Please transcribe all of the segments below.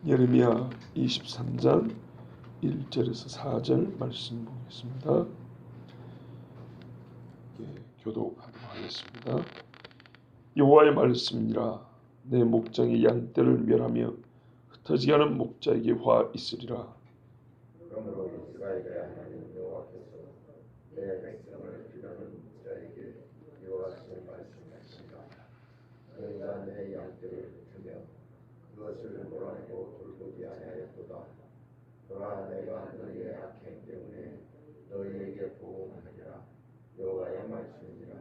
예레미야 23장 1절에서 4절 말씀 보겠습니다. 교독하도록 하겠습니다. 여호와의 말씀이라. 내 목장의 양떼를 멸하며 흩어지게 하는 목자에게 화 있으리라. 그러므로 이스라엘의 하나님 여호와께서 내 백성을 기르는 목자에게 이와 같이 말씀하십니다. 너희가 내 양떼를 주며 그것을 몰아내고 돌보지 아니하였도다. 그러나 내가 너희의 악행 때문에 너희에게 보응하리라. 여호와의 말씀이니라.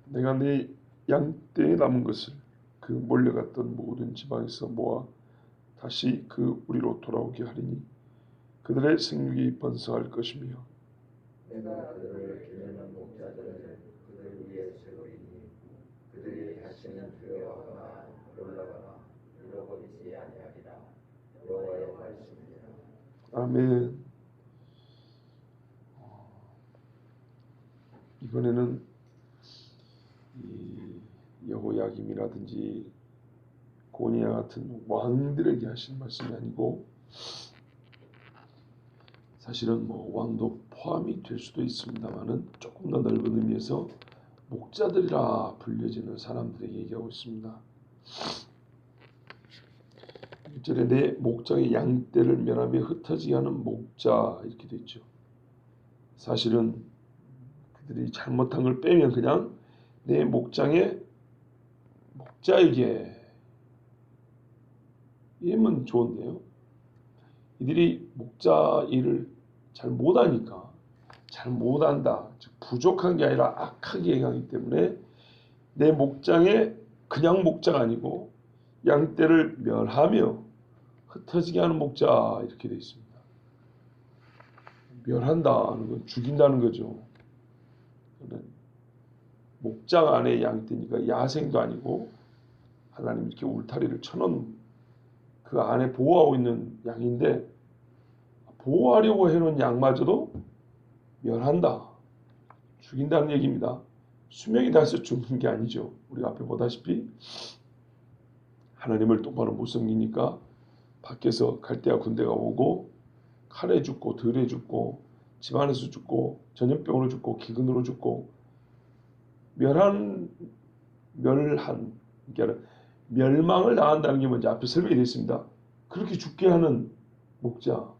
내가 내 양떼에 남은 것을 그 몰려갔던 모든 지방에서 모아 다시 그 우리로 돌아오게 하리니 그들의 생육이 번성할 것이며 내가 그들을 기르는 목자들을 그들 위에 세우리니 그들이 다시는 두려워하거나 놀라거나 잃어버리지 아니하리라. 여호와의 말씀이니라. 아멘. 이번에는 이 여호야김이라든지 고니야 같은 왕들에게 하신 말씀이 아니고 사실은 왕도 포함이 될 수도 있습니다만은 조금 더 넓은 의미에서 목자들이라 불려지는 사람들에게 얘기하고 있습니다. 1절에 내 목장의 양떼를 멸하며 흩어지게 하는 목자 이렇게 되어 있죠. 사실은 그들이 잘못한 걸 빼면 그냥 내 목장의 목자에게 이러면 좋은데요. 이들이 목자 일을 잘 못하니까 잘 못한다. 즉 부족한 게 아니라 악하게 행하기 때문에 내 목장에 그냥 목자가 아니고 양떼를 멸하며 흩어지게 하는 목자 이렇게 되어 있습니다. 멸한다는 건 죽인다는 거죠. 목장 안에 양떼니까 야생도 아니고 하나님 이렇게 울타리를 쳐놓은 그 안에 보호하고 있는 양인데 보호하려고 해놓은 양마저도 멸한다. 죽인다는 얘기입니다. 수명이 닿아서 죽는 게 아니죠. 우리가 앞에 보다시피 하나님을 똑바로 못 섬기니까 밖에서 갈대아 군대가 오고 칼에 죽고 들에 죽고 집안에서 죽고 전염병으로 죽고 기근으로 죽고 멸한 그러니까 멸망을 당한다는 게 먼저 앞에 설명이 되어 있습니다. 그렇게 죽게 하는 목자.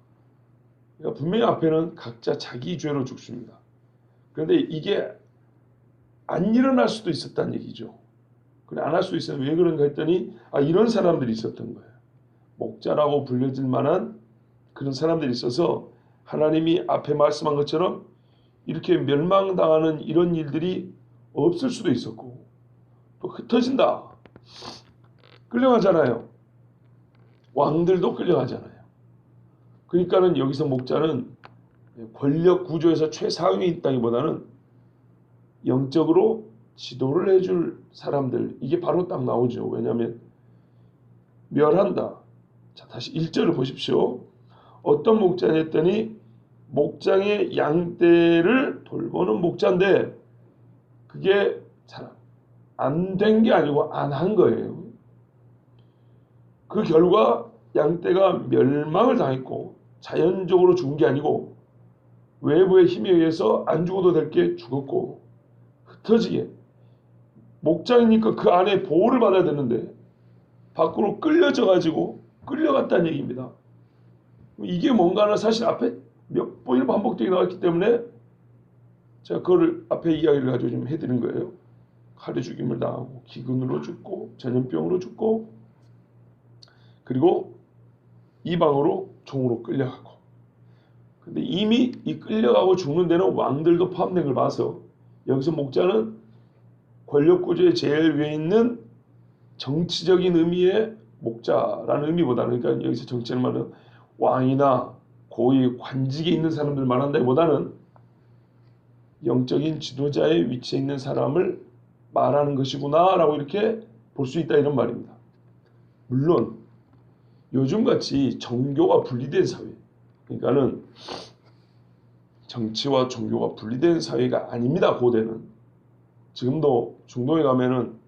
그러니까 분명히 앞에는 각자 자기 죄로 죽습니다. 그런데 이게 안 일어날 수도 있었다는 얘기죠. 그래 안 할 수 있어요. 왜 그런가 했더니 이런 사람들이 있었던 거예요. 목자라고 불려질 만한 그런 사람들이 있어서 하나님이 앞에 말씀한 것처럼 이렇게 멸망당하는 이런 일들이 없을 수도 있었고 또 흩어진다. 끌려가잖아요. 왕들도 끌려가잖아요. 그러니까는 여기서 목자는 권력 구조에서 최상위에 있다기보다는 영적으로 지도를 해줄 사람들 이게 바로 딱 나오죠. 왜냐하면 멸한다. 자 다시 1절을 보십시오. 어떤 목자냐 했더니 목장의 양떼를 돌보는 목자인데 그게 잘 안 된 게 아니고 안 한 거예요. 그 결과 양떼가 멸망을 당했고 자연적으로 죽은 게 아니고 외부의 힘에 의해서 안 죽어도 될 게 죽었고 흩어지게 목장이니까 그 안에 보호를 받아야 되는데 밖으로 끌려져 가지고 끌려갔다는 얘기입니다. 이게 뭔가는 사실 앞에 몇 번이나 반복되게 나왔기 때문에 제가 그거를 앞에 이야기를 가지고 좀 해드린 거예요. 칼에 죽임을 당하고 기근으로 죽고 전염병으로 죽고 그리고 이방으로 종으로 끌려가고. 근데 이미 이 끌려가고 죽는 데는 왕들도 포함된 걸 봐서 여기서 목자는 권력구조의 제일 위에 있는 정치적인 의미의 목자라는 의미보다는 그러니까 여기서 정치를 말하는 왕이나 고위 관직에 있는 사람들 말한다기보다는 영적인 지도자의 위치에 있는 사람을 말하는 것이구나 라고 이렇게 볼 수 있다 이런 말입니다. 물론 요즘같이 정교가 분리된 사회 그러니까는 정치와 종교가 분리된 사회가 아닙니다. 고대는. 지금도 중동에 가면은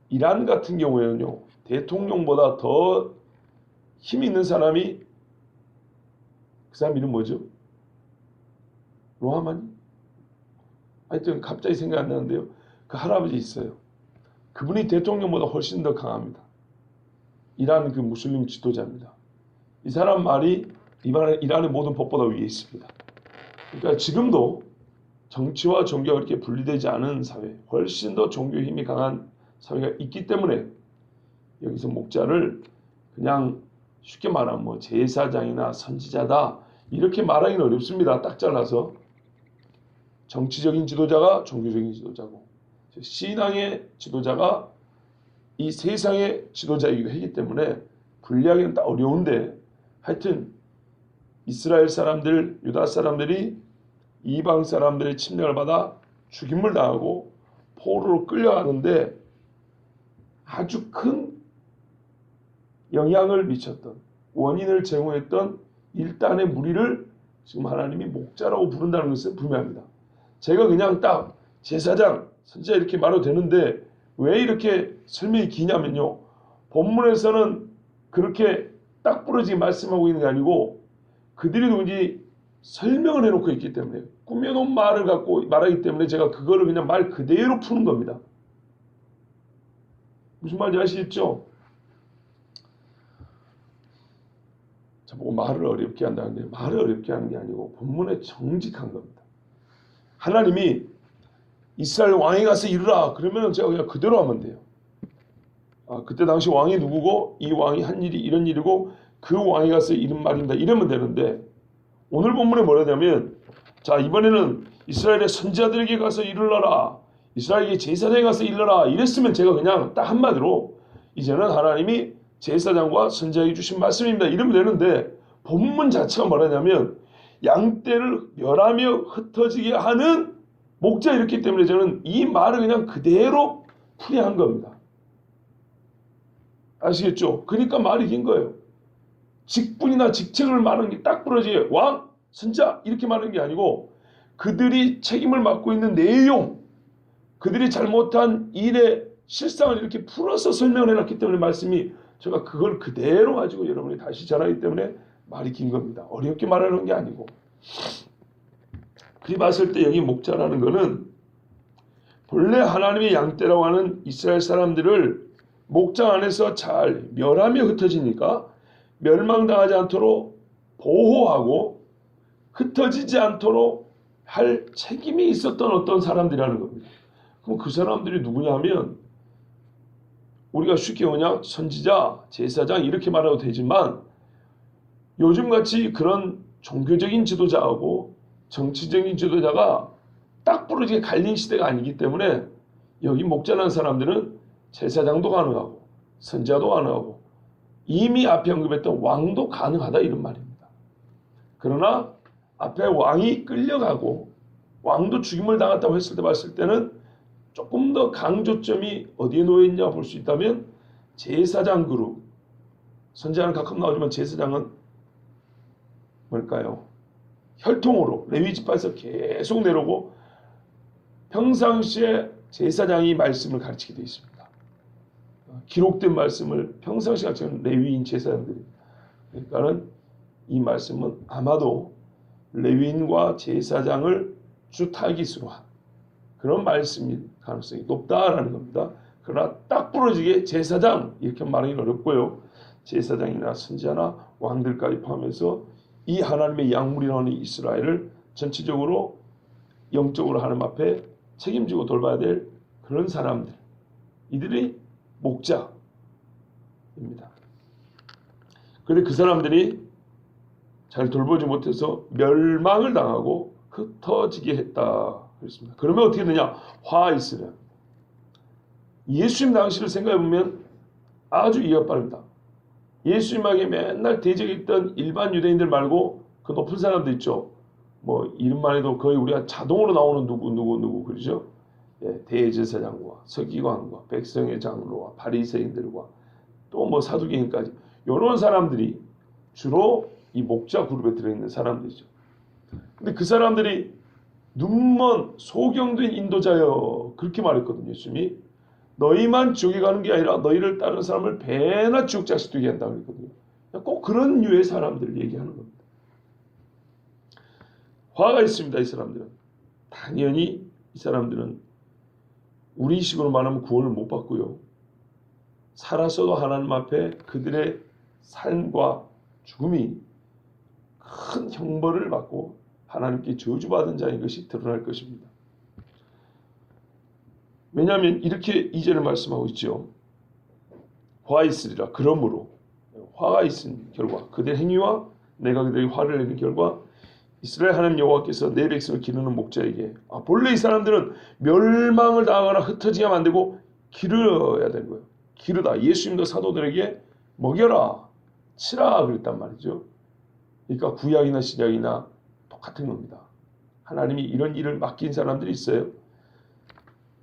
이란 같은 경우에는요 대통령보다 더 힘이 있는 사람이 그 사람 이름 뭐죠? 로하마니? 하여튼 갑자기 생각 안 나는데요. 그 할아버지 있어요. 그분이 대통령보다 훨씬 더 강합니다. 이란 그 무슬림 지도자입니다. 이 사람 말이 이란의 모든 법보다 위에 있습니다. 그러니까 지금도 정치와 종교가 그렇게 분리되지 않은 사회, 훨씬 더 종교 힘이 강한 사회가 있기 때문에 여기서 목자를 그냥 쉽게 말하면 뭐 제사장이나 선지자다 이렇게 말하기는 어렵습니다. 딱 잘라서 정치적인 지도자가 종교적인 지도자고 신앙의 지도자가 이 세상의 지도자이기도 하기 때문에 분리하기는 딱 어려운데 하여튼 이스라엘 사람들, 유다 사람들이 이방 사람들의 침략을 받아 죽임을 당하고 포로로 끌려가는데 아주 큰 영향을 미쳤던 원인을 제공했던 일단의 무리를 지금 하나님이 목자라고 부른다는 것은 분명합니다. 제가 그냥 딱 제사장, 선지자 이렇게 말해도 되는데 왜 이렇게 설명이 기냐면요. 본문에서는 그렇게 딱 부러지게 말씀하고 있는 게 아니고 그들이 누군지 설명을 해놓고 있기 때문에 꾸며놓은 말을 갖고 말하기 때문에 제가 그거를 그냥 말 그대로 푸는 겁니다. 무슨 말인지 아시겠죠? 저보고 말을 어렵게 한다는데 말을 어렵게 하는 게 아니고 본문에 정직한 겁니다. 하나님이 이스라엘 왕이 가서 이르라 그러면 제가 그냥 그대로 하면 돼요. 그때 당시 왕이 누구고 이 왕이 한 일이 이런 일이고 그 왕이 가서 이런 말입니다. 이러면 되는데 오늘 본문에 뭐라냐면 자 이번에는 이스라엘의 선지자들에게 가서 이르러라 이스라엘의 제사장에 가서 이르러라 이랬으면 제가 그냥 딱 한마디로 이제는 하나님이 제사장과 선지자에게 주신 말씀입니다. 이러면 되는데 본문 자체가 뭐라냐면 양떼를 멸하며 흩어지게 하는 목자였기 때문에 저는 이 말을 그냥 그대로 풀이한 겁니다. 아시겠죠? 그러니까 말이 긴 거예요. 직분이나 직책을 말하는 게 딱 부러지게 왕, 선지자 이렇게 말하는 게 아니고 그들이 책임을 맡고 있는 내용, 그들이 잘못한 일의 실상을 이렇게 풀어서 설명을 해놨기 때문에 말씀이 제가 그걸 그대로 가지고 여러분이 다시 전하기 때문에 말이 긴 겁니다. 어렵게 말하는 게 아니고. 그리 봤을 때 여기 목자라는 거는 본래 하나님의 양떼라고 하는 이스라엘 사람들을 목장 안에서 잘 멸하며 흩어지니까 멸망당하지 않도록 보호하고 흩어지지 않도록 할 책임이 있었던 어떤 사람들이라는 겁니다. 그럼 그 사람들이 누구냐 하면 우리가 쉽게 그냥 선지자, 제사장 이렇게 말해도 되지만 요즘같이 그런 종교적인 지도자하고 정치적인 지도자가 딱 부러지게 갈린 시대가 아니기 때문에 여기 목자라는 사람들은 제사장도 가능하고 선지자도 가능하고 이미 앞에 언급했던 왕도 가능하다 이런 말입니다. 그러나 앞에 왕이 끌려가고 왕도 죽임을 당했다고 했을 때 봤을 때는 조금 더 강조점이 어디에 놓여있냐 볼 수 있다면 제사장 그룹 선지자는 가끔 나오지만 제사장은 뭘까요? 혈통으로 레위 지파에서 계속 내려오고 평상시에 제사장이 말씀을 가르치게 되어 있습니다. 기록된 말씀을 평상시에 가르치는 레위인 제사장들입니다. 그러니까는 이 말씀은 아마도 레위인과 제사장을 주타깃으로 한 그런 말씀일 가능성이 높다라는 겁니다. 그러나 딱 부러지게 제사장 이렇게 말하기는 어렵고요. 제사장이나 선지자나 왕들까지 포함해서 이 하나님의 양물이라는 이스라엘을 전체적으로 영적으로 하나님 앞에 책임지고 돌봐야 될 그런 사람들 이들이 목자입니다. 그런데 그 사람들이 잘 돌보지 못해서 멸망을 당하고 흩어지게 했다 그랬습니다. 그러면 어떻게 되냐? 화 있으려. 예수님 당시를 생각해보면 아주 이해가 빠릅니다. 예수님에게 맨날 대적에 있던 일반 유대인들 말고 그 높은 사람들 있죠. 뭐 이름만 해도 거의 우리가 자동으로 나오는 누구 그러죠. 예, 대제사장과 서기관과 백성의 장로와 바리새인들과 또 뭐 사두개인까지 이런 사람들이 주로 이 목자 그룹에 들어있는 사람들이죠. 근데 그 사람들이 눈먼 소경된 인도자여 그렇게 말했거든요. 예수님이 너희만 지옥에 가는 게 아니라 너희를 따르는 사람을 배나 지옥 자식 되게 한다 그랬거든요. 꼭 그런 류의 사람들을 얘기하는 겁니다. 화가 있습니다. 이 사람들은. 당연히 이 사람들은 우리 식으로 말하면 구원을 못 받고요. 살았어도 하나님 앞에 그들의 삶과 죽음이 큰 형벌을 받고 하나님께 저주받은 자인 것이 드러날 것입니다. 왜냐하면 이렇게 2절을 말씀하고 있죠. 화 있으리라. 그러므로 화가 있은 결과 그들의 행위와 내가 그들에게 화를 내는 결과 이스라엘 하나님 여호와께서 내 백성을 기르는 목자에게 본래 이 사람들은 멸망을 당하거나 흩어지게 만들고 기르어야 되는 거예요. 기르다. 예수님도 사도들에게 먹여라, 치라 그랬단 말이죠. 그러니까 구약이나 신약이나 똑같은 겁니다. 하나님이 이런 일을 맡긴 사람들이 있어요.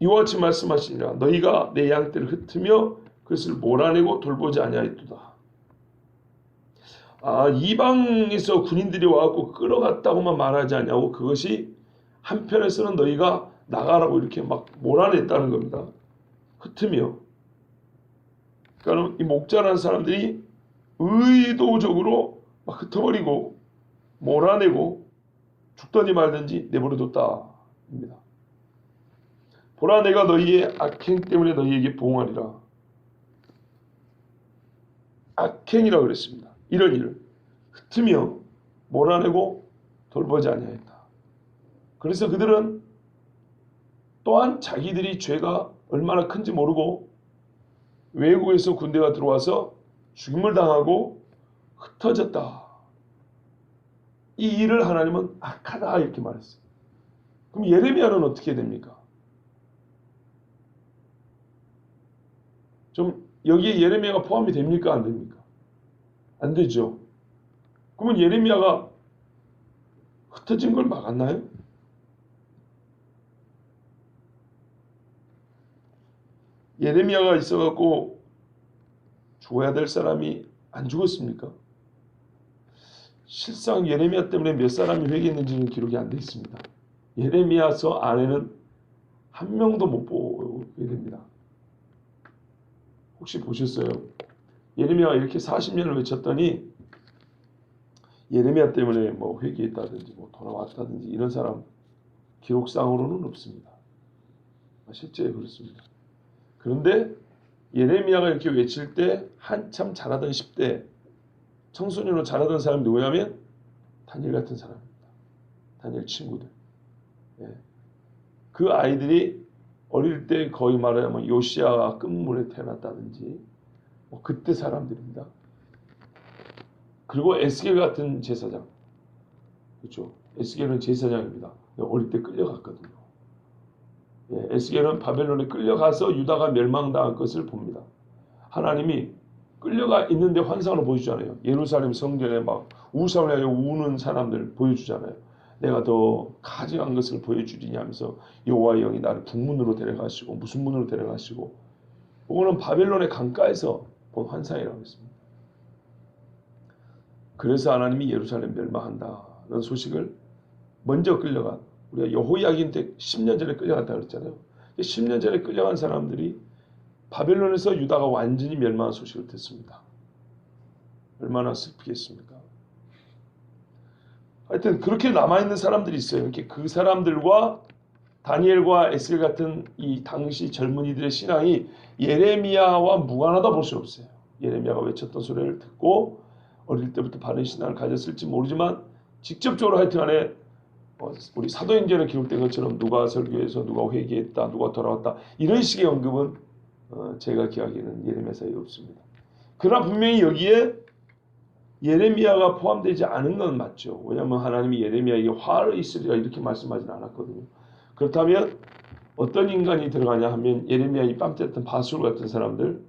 이와 같이 말씀하시니라. 너희가 내 양떼를 흩으며 그것을 몰아내고 돌보지 아니하였도다. 이방에서 군인들이 와갖고 끌어갔다고만 말하지 않냐고. 그것이 한편에서는 너희가 나가라고 이렇게 막 몰아냈다는 겁니다. 흩으며. 그러니까 이 목자라는 사람들이 의도적으로 막 흩어버리고 몰아내고 죽든지 말든지 내버려뒀다입니다. 보라, 내가 너희의 악행 때문에 너희에게 보응하리라. 악행이라고 그랬습니다. 이런 일을 흩으며 몰아내고 돌보지 아니하였다. 그래서 그들은 또한 자기들이 죄가 얼마나 큰지 모르고 외국에서 군대가 들어와서 죽임을 당하고 흩어졌다. 이 일을 하나님은 악하다 이렇게 말했어요. 그럼 예레미야는 어떻게 됩니까? 좀 여기에 예레미야가 포함이 됩니까? 안 됩니까? 안 되죠. 그러면 예레미야가 흩어진 걸 막았나요? 예레미야가 있어갖고 죽어야 될 사람이 안 죽었습니까? 실상 예레미야 때문에 몇 사람이 회개했는지는 기록이 안 돼 있습니다. 예레미야서 안에는 한 명도 못 보게 됩니다. 혹시 보셨어요? 예레미야가 이렇게 40년을 외쳤더니 예레미야 때문에 뭐 회개했다든지 뭐 돌아왔다든지 이런 사람 기록상으로는 없습니다. 실제 그렇습니다. 그런데 예레미야가 이렇게 외칠 때 한참 자라던 10대 청소년으로 자라던 사람이 누구냐면 다니엘 같은 사람입니다. 다니엘 친구들. 그 아이들이 어릴 때 거의 말하자면 요시야가 끝물에 태어났다든지 뭐 그때 사람들입니다. 그리고 에스겔 같은 제사장, 그렇죠? 에스겔은 제사장입니다. 어릴 때 끌려갔거든요. 에스겔은 바벨론에 끌려가서 유다가 멸망당한 것을 봅니다. 하나님이 끌려가 있는데 환상으로 보여주잖아요. 예루살렘 성전에 막 우상을 하여 우는 사람들 보여주잖아요. 내가 더 가증한 것을 보여주리냐 하면서 여호와의 영이 나를 북문으로 데려가시고 무슨 문으로 데려가시고, 그거는 바벨론의 강가에서 본 환상이라고 했습니다. 그래서 하나님이 예루살렘 멸망한다는 소식을 먼저 끌려간, 우리가 여호야긴 때 10년 전에 끌려갔다 그랬잖아요. 10년 전에 끌려간 사람들이 바벨론에서 유다가 완전히 멸망한 소식을 듣습니다. 얼마나 슬프겠습니까? 하여튼 그렇게 남아있는 사람들이 있어요. 이렇게 그 사람들과 다니엘과 에스겔 같은 이 당시 젊은이들의 신앙이 예레미야와 무관하다 볼 수 없어요. 예레미야가 외쳤던 소리를 듣고 어릴 때부터 바른 신앙을 가졌을지 모르지만 직접적으로 하여튼 간에 우리 사도행전에 기록된 것처럼 누가 설교해서 누가 회개했다, 누가 돌아왔다 이런 식의 언급은 제가 기억하기에는 예레미야서에 없습니다. 그러나 분명히 여기에 예레미야가 포함되지 않은 건 맞죠. 왜냐하면 하나님이 예레미야에게 화를 있으리라 이렇게 말씀하지는 않았거든요. 그렇다면 어떤 인간이 들어가냐 하면 예레미야 이 빰때던 바술 같은 사람들,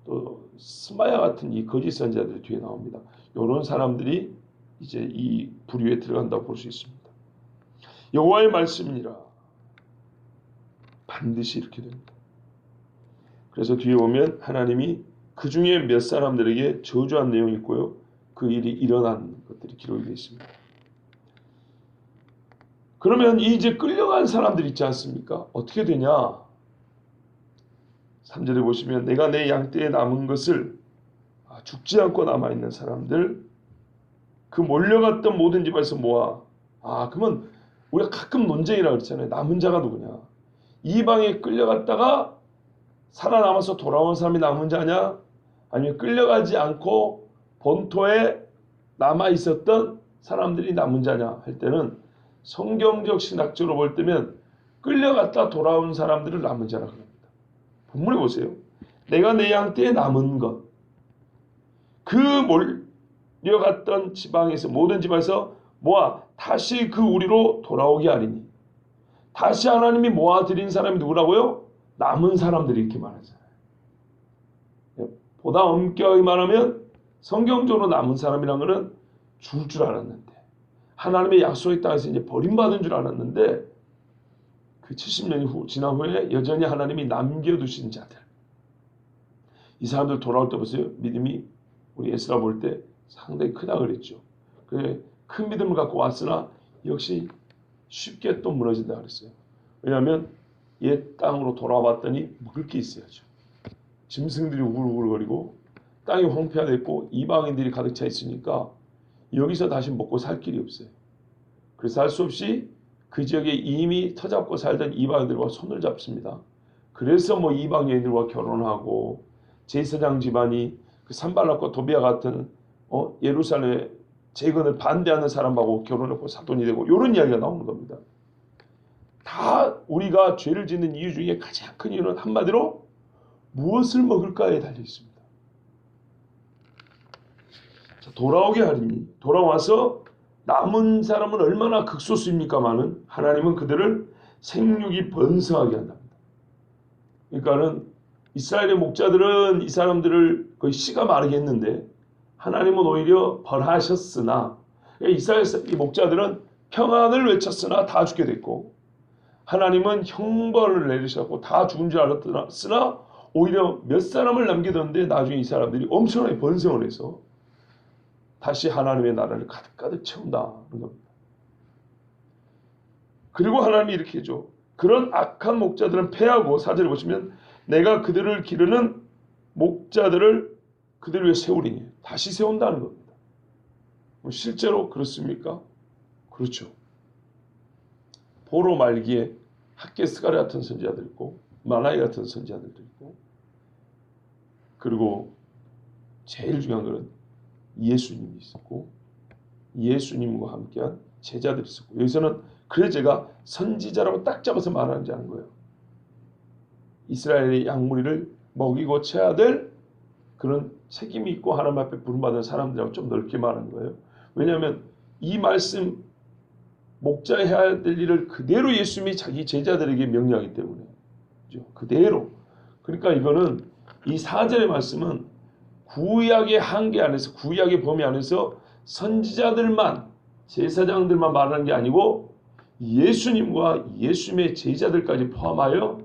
또 스마야 같은 이 거짓 선지자들이 뒤에 나옵니다. 이런 사람들이 이제 이 부류에 들어간다고 볼 수 있습니다. 여호와의 말씀이니라. 반드시 이렇게 됩니다. 그래서 뒤에 보면 하나님이 그 중에 몇 사람들에게 저주한 내용이 있고요. 그 일이 일어난 것들이 기록이 되어 있습니다. 그러면 이제 끌려간 사람들 있지 않습니까? 어떻게 되냐? 3절에 보시면 내가 내 양떼에 남은 것을 죽지 않고 남아있는 사람들, 그 몰려갔던 모든 집에서 모아. 그러면 우리가 가끔 논쟁이라고 그랬잖아요. 남은 자가 누구냐? 이방에 끌려갔다가 살아남아서 돌아온 사람이 남은 자냐? 아니면 끌려가지 않고 본토에 남아있었던 사람들이 남은 자냐 할 때는 성경적 신학적으로 볼 때면 끌려갔다 돌아온 사람들을 남은 자라고 합니다. 본문에 보세요. 내가 내 양 떼에 남은 것, 그 몰려갔던 지방에서 모든 지방에서 모아 다시 그 우리로 돌아오게 하리니. 다시 하나님이 모아들인 사람이 누구라고요? 남은 사람들이 이렇게 말하잖아요. 보다 엄격하게 말하면 성경적으로 남은 사람이란 것은 죽을 줄 알았는데, 하나님의 약속의 땅에서 이제 버림받은 줄 알았는데, 그 70년이 지난 후에 여전히 하나님이 남겨두신 자들, 이 사람들 돌아올 때 보세요. 믿음이 우리 에스라 볼 때 상당히 크다 그랬죠. 그래, 큰 믿음을 갖고 왔으나 역시 쉽게 또 무너진다 그랬어요. 왜냐하면 옛 땅으로 돌아왔더니 먹을 게 있어야죠. 짐승들이 우글우글거리고 땅이 황폐화됐고 이방인들이 가득 차 있으니까 여기서 다시 먹고 살 길이 없어요. 그래서 할 수 없이 그 지역에 이미 터잡고 살던 이방인들과 손을 잡습니다. 그래서 뭐 이방 여인들과 결혼하고 제사장 집안이 그 산발락과 도비아 같은 예루살렘의 재건을 반대하는 사람하고 결혼했고 사돈이 되고 이런 이야기가 나오는 겁니다. 다 우리가 죄를 짓는 이유 중에 가장 큰 이유는 한마디로 무엇을 먹을까에 달려 있습니다. 자, 돌아오게 하리니, 돌아와서 남은 사람은 얼마나 극소수입니까마는 하나님은 그들을 생육이 번성하게 한답니다. 그러니까는 이스라엘의 목자들은 이 사람들을 거의 씨가 마르게 했는데 하나님은 오히려 벌하셨으나, 이스라엘 이 목자들은 평안을 외쳤으나 다 죽게 됐고, 하나님은 형벌을 내리셨고 다 죽은 줄 알았으나 오히려 몇 사람을 남기던데 나중에 이 사람들이 엄청나게 번성을 해서 다시 하나님의 나라를 가득가득 채운다는 겁니다. 그리고 하나님이 이렇게 해줘. 그런 악한 목자들은 패하고, 4절에 보시면 내가 그들을 기르는 목자들을 그들 위해 세우리니, 다시 세운다는 겁니다. 실제로 그렇습니까? 그렇죠. 포로 말기에 학개스가랴 같은 선지자들 있고 마라이 같은 선지자들도 있고, 그리고 제일 중요한 것은 예수님이 있었고 예수님과 함께한 제자들이 있었고, 여기서는 그래서 제가 선지자라고 딱 잡아서 말하는지 아는 거예요. 이스라엘의 양무리를 먹이고 채워야 될 그런 책임이 있고 하나님 앞에 부름받은 사람들하고 좀 넓게 말하는 거예요. 왜냐하면 이 말씀 목자해야 될 일을 그대로 예수님이 자기 제자들에게 명령하기 때문에 그대로. 그러니까 이거는 이 4절의 말씀은 구약의 한계 안에서, 구약의 범위 안에서 선지자들만, 제사장들만 말하는 게 아니고 예수님과 예수님의 제자들까지 포함하여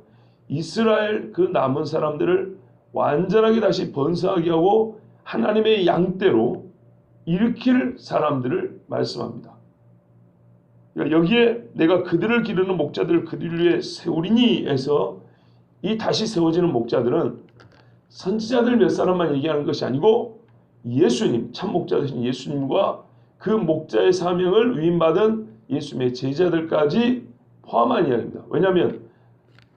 이스라엘 그 남은 사람들을 완전하게 다시 번성하게 하고 하나님의 양떼로 일으킬 사람들을 말씀합니다. 그러니까 여기에 내가 그들을 기르는 목자들을 그들 위해 세우리니 해서 이 다시 세워지는 목자들은 선지자들 몇 사람만 얘기하는 것이 아니고 예수님, 참 목자 되신 예수님과 그 목자의 사명을 위임받은 예수님의 제자들까지 포함한 이야기입니다. 왜냐하면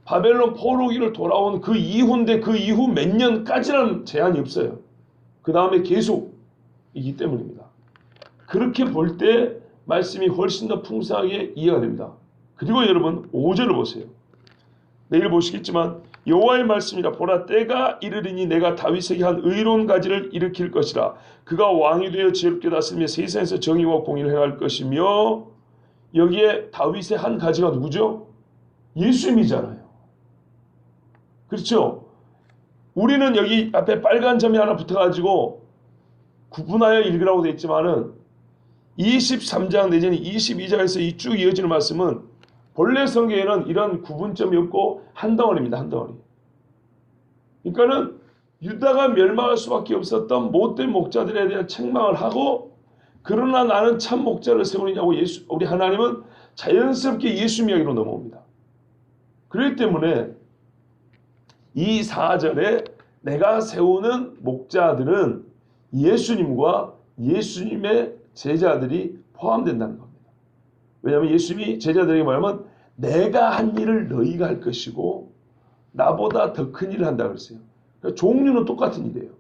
바벨론 포로기를 돌아온 그 이후인데 그 이후 몇 년까지라는 제한이 없어요. 그 다음에 계속이기 때문입니다. 그렇게 볼 때 말씀이 훨씬 더 풍성하게 이해가 됩니다. 그리고 여러분 5절을 보세요. 내일 보시겠지만 여호와의 말씀이라, 보라 때가 이르리니 내가 다윗에게 한 의로운 가지를 일으킬 것이라. 그가 왕이 되어 지혜롭게 다스리며 세상에서 정의와 공의를 행할 것이며. 여기에 다윗의 한 가지가 누구죠? 예수님이잖아요. 그렇죠? 우리는 여기 앞에 빨간 점이 하나 붙어가지고 구분하여 읽으라고 되어 있지만은 23장 내지는 22장에서 이 쭉 이어지는 말씀은 본래 성경에는 이런 구분점이 없고 한 덩어리입니다. 한 덩어리. 그러니까는 유다가 멸망할 수밖에 없었던 못된 목자들에 대한 책망을 하고, 그러나 나는 참 목자를 세우느냐고 우리 하나님은 자연스럽게 예수 이야기로 넘어옵니다. 그렇기 때문에 이 4절에 내가 세우는 목자들은 예수님과 예수님의 제자들이 포함된다는 겁니다. 왜냐하면 예수님이 제자들에게 뭐냐면 내가 한 일을 너희가 할 것이고 나보다 더 큰 일을 한다 그랬어요. 그러니까 종류는 똑같은 일이에요.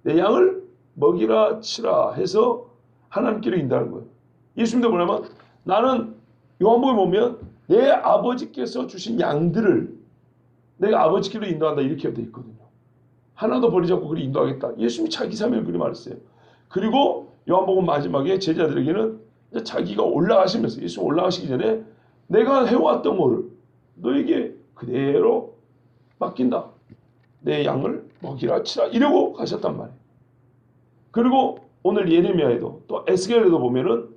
내 양을 먹이라 치라 해서 하나님께로 인도하는 거예요. 예수님도 뭐냐면 나는 요한복음에 보면 내 아버지께서 주신 양들을 내가 아버지께로 인도한다 이렇게 되어 있거든요. 하나도 버리지 않고 그리 인도하겠다. 예수님이 자기 사명을 그리 말했어요. 그리고 요한복음 마지막에 제자들에게는 자기가 올라가시면서 예수님 올라가시기 전에 내가 해왔던 거를 너에게 그대로 맡긴다. 내 양을 먹이라 치라 이러고 가셨단 말이에요. 그리고 오늘 예레미야에도 또 에스겔에도 보면은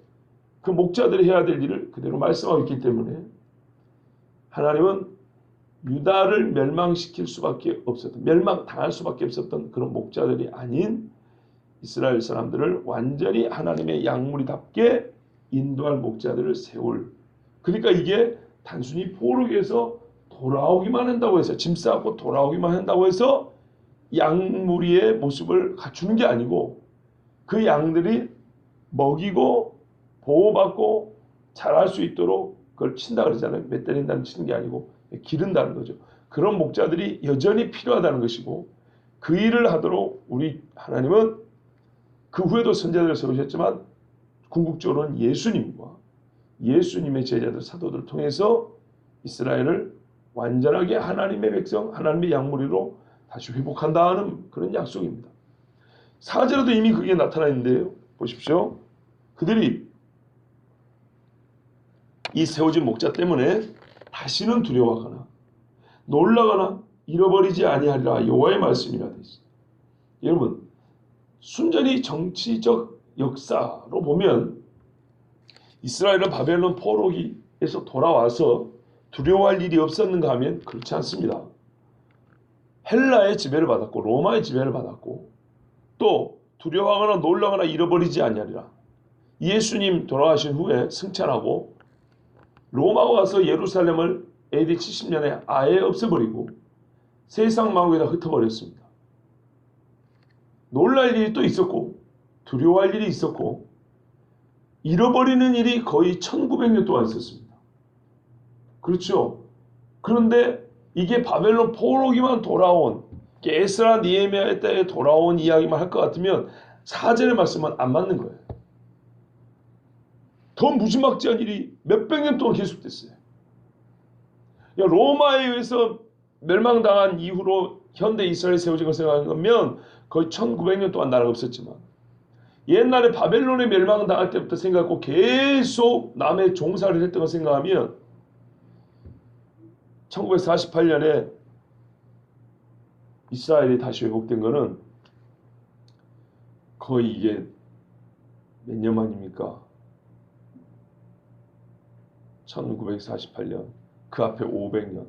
그 목자들이 해야 될 일을 그대로 말씀하고 있기 때문에 하나님은 유다를 멸망시킬 수밖에 없었던, 멸망당할 수밖에 없었던 그런 목자들이 아닌 이스라엘 사람들을 완전히 하나님의 양무리답게 인도할 목자들을 세울. 그러니까 이게 단순히 포로기에서 돌아오기만 한다고 해서 짐 싸고 돌아오기만 한다고 해서 양무리의 모습을 갖추는 게 아니고 그 양들이 먹이고 보호받고 자랄 수 있도록 그걸 친다 그러잖아요. 맷때린다는 치는 게 아니고 기른다는 거죠. 그런 목자들이 여전히 필요하다는 것이고 그 일을 하도록 우리 하나님은 그 후에도 선자들을 세우셨지만 궁극적으로는 예수님과 예수님의 제자들 사도들을 통해서 이스라엘을 완전하게 하나님의 백성, 하나님의 양무리로 다시 회복한다는 그런 약속입니다. 4절에도 이미 그게 나타나 있는데요. 보십시오. 그들이 이 세워진 목자 때문에 다시는 두려워하거나 놀라거나 잃어버리지 아니하리라 여호와의 말씀이라 되어 있습니다. 여러분 순전히 정치적 역사로 보면 이스라엘은 바벨론 포로기에서 돌아와서 두려워할 일이 없었는가 하면 그렇지 않습니다. 헬라의 지배를 받았고 로마의 지배를 받았고 또 두려워하거나 놀라거나 잃어버리지 아니하리라. 예수님 돌아가신 후에 승천하고 로마가 와서 예루살렘을 AD 70년에 아예 없애버리고 세상 만국에다 흩어버렸습니다. 놀랄 일이 또 있었고 두려워할 일이 있었고 잃어버리는 일이 거의 1900년 동안 있었습니다. 그렇죠? 그런데 이게 바벨론 포로기만 돌아온 에스라 니에미야 때에 돌아온 이야기만 할 것 같으면 4절의 말씀은 안 맞는 거예요. 더 무지막지한 일이 몇백 년 동안 계속됐어요. 로마에 의해서 멸망당한 이후로 현대 이스라엘이 세워진 걸 생각하면 거의 1900년 동안 나라가 없었지만 옛날에 바벨론에 멸망당할 때부터 생각하고 계속 남의 종사를 했던 걸 생각하면 1948년에 이스라엘이 다시 회복된 거는 거의 이게 몇 년 만입니까? 1948년 그 앞에 500년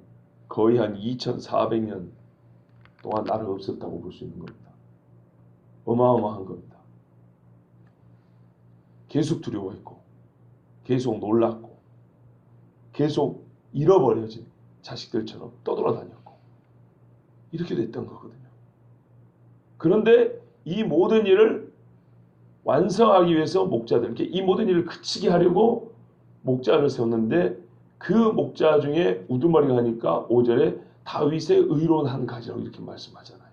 거의 한 2400년 동안 나라가 없었다고 볼 수 있는 겁니다. 어마어마한 겁니다. 계속 두려워했고 계속 놀랐고 계속 잃어버려진 자식들처럼 떠돌아다녔고 이렇게 됐던 거거든요. 그런데 이 모든 일을 완성하기 위해서 목자들께 이 모든 일을 그치게 하려고 목자를 세웠는데 그 목자 중에 우두머리가 하니까 5절에 다윗의 의로운 한 가지라고 이렇게 말씀하잖아요.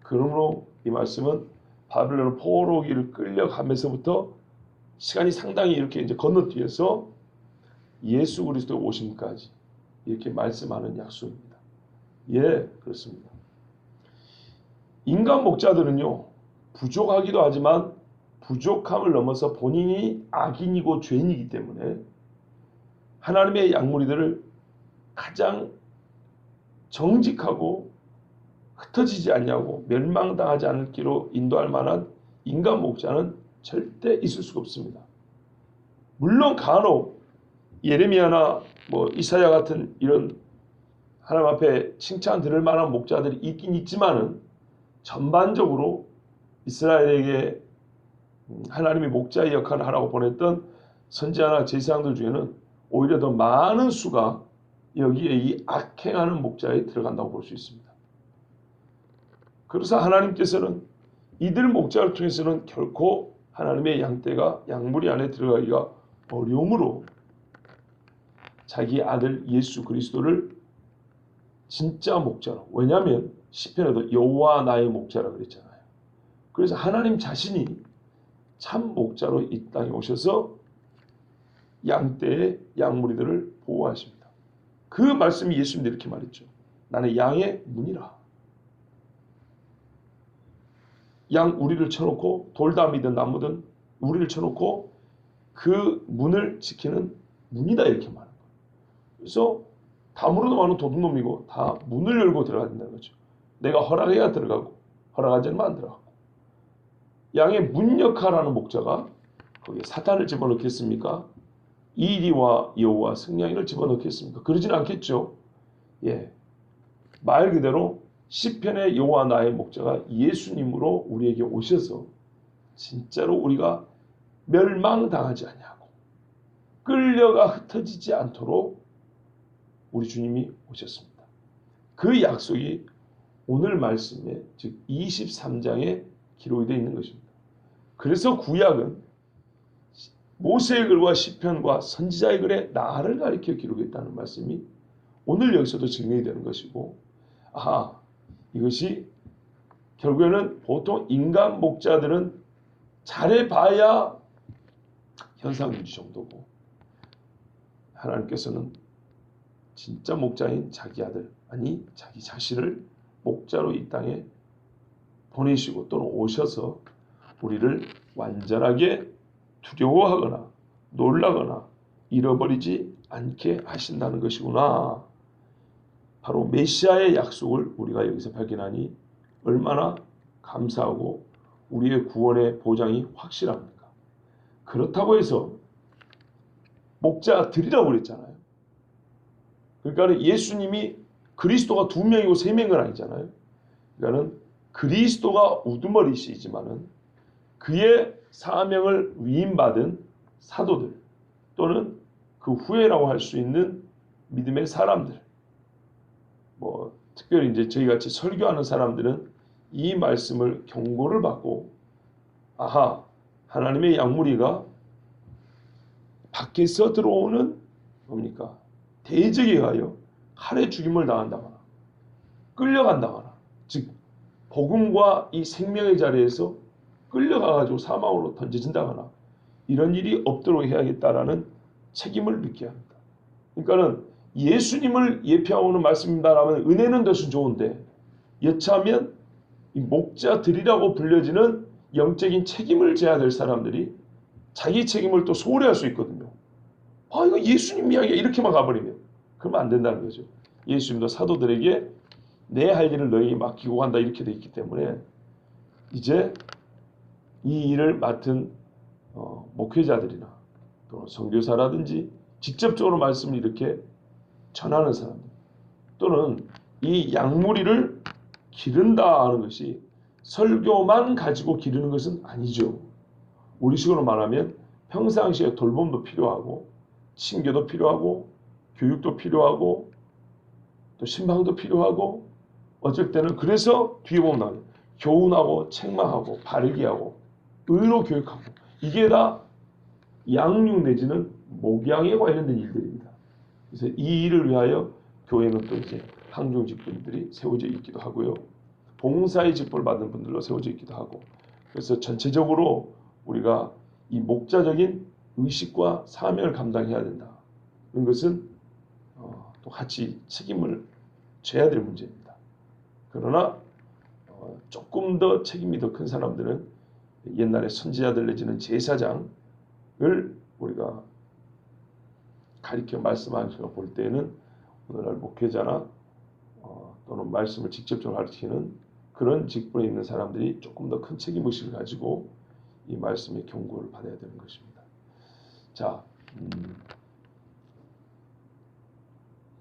그러므로 이 말씀은 바벨론 포로기를 끌려가면서부터 시간이 상당히 이렇게 이제 건너뛰어서 예수 그리스도 오심까지 이렇게 말씀하는 약속입니다. 예, 그렇습니다. 인간 목자들은요, 부족하기도 하지만 부족함을 넘어서 본인이 악인이고 죄인이기 때문에 하나님의 양무리들을 가장 정직하고 흩어지지 않냐고 멸망당하지 않을 길로 인도할 만한 인간 목자는 절대 있을 수가 없습니다. 물론 간혹 예레미야나 이사야 같은 이런 하나님 앞에 칭찬 들을 만한 목자들이 있긴 있지만은 전반적으로 이스라엘에게 하나님이 목자의 역할을 하라고 보냈던 선지자나 제사장들 중에는 오히려 더 많은 수가 여기에 이 악행하는 목자에 들어간다고 볼 수 있습니다. 그래서 하나님께서는 이들 목자를 통해서는 결코 하나님의 양떼가 양무리 안에 들어가기가 어려우므로 자기 아들 예수 그리스도를 진짜 목자로, 왜냐하면 시편에도 여호와 나의 목자라 그랬잖아요. 그래서 하나님 자신이 참 목자로 이 땅에 오셔서 양떼의 양무리들을 보호하십니다. 그 말씀이 예수님도 이렇게 말했죠. 나는 양의 문이라. 양 우리를 쳐놓고 돌담이든 나무든 우리를 쳐놓고 그 문을 지키는 문이다 이렇게 말하는 거예요. 그래서 다무로 많은 도둑놈이고 다 문을 열고 들어가야 된다는 거죠. 내가 허락해야 들어가고 허락하지 않으면 안 들어가고. 양의 문 역할하는 목자가 거기에 사탄을 집어넣겠습니까? 이리와 여호와 승냥이를 집어넣겠습니까? 그러지는 않겠죠. 예, 말 그대로 시편의 여호와 나의 목자가 예수님으로 우리에게 오셔서 진짜로 우리가 멸망당하지 아니하고 끌려가 흩어지지 않도록 우리 주님이 오셨습니다. 그 약속이 오늘 말씀에 즉 23장에 기록이 되어 있는 것입니다. 그래서 구약은 모세의 글과 시편과 선지자의 글에 나를 가리켜 기록했다는 말씀이 오늘 여기서도 증명이 되는 것이고, 이것이 결국에는 보통 인간 목자들은 잘해봐야 현상유지 정도고, 하나님께서는 진짜 목자인 자기 아들, 아니 자기 자신을 목자로 이 땅에 보내시고 또는 오셔서 우리를 완전하게 두려워하거나 놀라거나 잃어버리지 않게 하신다는 것이구나. 바로 메시아의 약속을 우리가 여기서 발견하니 얼마나 감사하고 우리의 구원의 보장이 확실합니까? 그렇다고 해서 목자들이라고 그랬잖아요. 그러니까 예수님이 그리스도가 2명이고 3명은 아니잖아요. 그러니까 그리스도가 우두머리시지만은 그의 사명을 위임받은 사도들 또는 그 후예라고 할 수 있는 믿음의 사람들, 특별히 이제 저희 같이 설교하는 사람들은 이 말씀을 경고를 받고, 하나님의 양무리가 밖에서 들어오는 뭡니까? 대적에 의하여 칼에 죽임을 당한다거나 끌려간다거나, 즉 복음과 이 생명의 자리에서 끌려가가지고 사망으로 던져진다거나 이런 일이 없도록 해야겠다라는 책임을 느껴야 합니다. 그러니까는 예수님을 예표하고는 말씀입니다라면 은혜는 대신 좋은데, 여차하면 이 목자들이라고 불려지는 영적인 책임을 져야 될 사람들이 자기 책임을 또 소홀히 할 수 있거든요. 이거 예수님 이야기야 이렇게만 가버리면 그러면 안 된다는 거죠. 예수님도 사도들에게 내 할 일을 너에게 맡기고 간다 이렇게 되어 있기 때문에 이제 이 일을 맡은 목회자들이나 또 선교사라든지 직접적으로 말씀을 이렇게 전하는 사람들, 또는 이 양무리를 기른다 하는 것이 설교만 가지고 기르는 것은 아니죠. 우리식으로 말하면 평상시에 돌봄도 필요하고 친교도 필요하고 교육도 필요하고 또 신방도 필요하고, 어쩔 때는 그래서 뒤에 보면 교훈하고 책망하고 바르게 하고 의로 교육하고, 이게 다 양육 내지는 목양에 관련된 일들입니다. 그래서 이 일을 위하여 교회는 또 이제 항중 직분들이 세워져 있기도 하고요. 봉사의 직분을 받은 분들로 세워져 있기도 하고, 그래서 전체적으로 우리가 이 목자적인 의식과 사명을 감당해야 된다. 이런 것은 또 같이 책임을 져야 될 문제입니다. 그러나 조금 더 책임이 더 큰 사람들은 옛날에 선지자들 내지는 제사장을 우리가 가리켜 말씀하시고 볼 때는 오늘날 목회자나 또는 말씀을 직접적으로 가르치는 그런 직분에 있는 사람들이 조금 더 큰 책임의식을 가지고 이 말씀의 경고를 받아야 되는 것입니다. 자,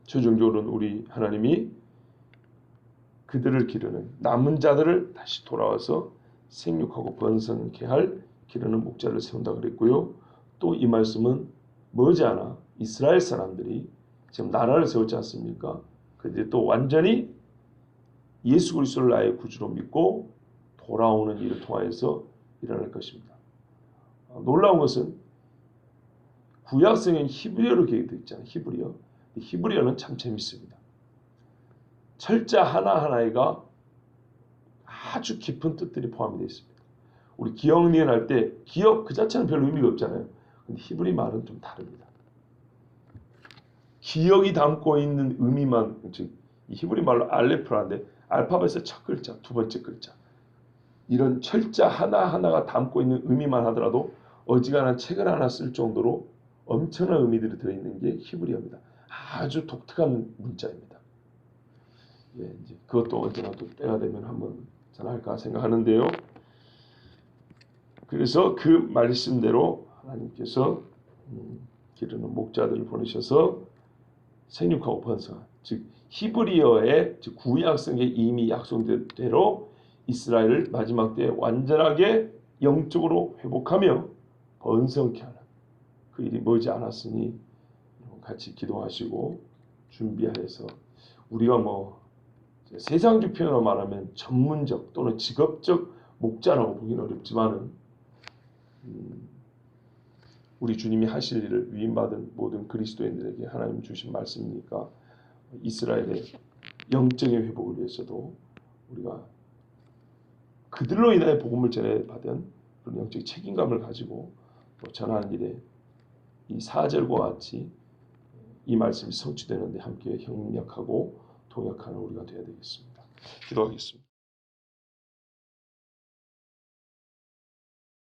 최종적으로는 우리 하나님이 그들을 기르는 남은 자들을 다시 돌아와서 생육하고 번성케 할 기르는 목자를 세운다 그랬고요. 또 이 말씀은 머지않아 이스라엘 사람들이 지금 나라를 세웠지 않습니까? 그들이 또 완전히 예수 그리스도를 나의 구주로 믿고 돌아오는 일을 통하여서 일어날 것입니다. 놀라운 것은 구약성엔 히브리어로 기록되어 있잖아요. 히브리어. 히브리어는 참 재밌습니다. 철자 하나하나에가 아주 깊은 뜻들이 포함되어 있습니다. 우리 기억 니은할 때 기억 그 자체는 별 의미가 없잖아요. 근데 히브리 말은 좀 다릅니다. 기억이 담고 있는 의미만, 즉 이 히브리 말로 알레프라는데 알파벳의 첫 글자, 두 번째 글자, 이런 철자 하나하나가 담고 있는 의미만 하더라도 어지간한 책을 하나 쓸 정도로 엄청난 의미들이 들어있는 게 히브리어입니다. 아주 독특한 문자입니다. 예, 이제 그것도 언제나 또 때가 되면 한번 전할까 생각하는데요. 그래서 그 말씀대로 하나님께서 기르는 목자들을 보내셔서 생육하고 번성한, 즉 히브리어의 즉 구약성에 이미 약속된 대로 이스라엘을 마지막 때에 완전하게 영적으로 회복하며 번성케 하는 그 일이 머지 않았으니 같이 기도하시고 준비하여서 우리가 뭐 세상적 표현으로 말하면 전문적 또는 직업적 목자라고 보기는 어렵지만은 우리 주님이 하실 일을 위임받은 모든 그리스도인들에게 하나님 주신 말씀이니까 이스라엘의 영적인 회복을 위해서도 우리가 그들로 인하여 복음을 전해받은 그런 영적 책임감을 가지고 전하는 일에 이 4절과 같이 이 말씀이 성취되는데 함께 협력하고 동역하는 우리가 되어야 되겠습니다. 기도하겠습니다.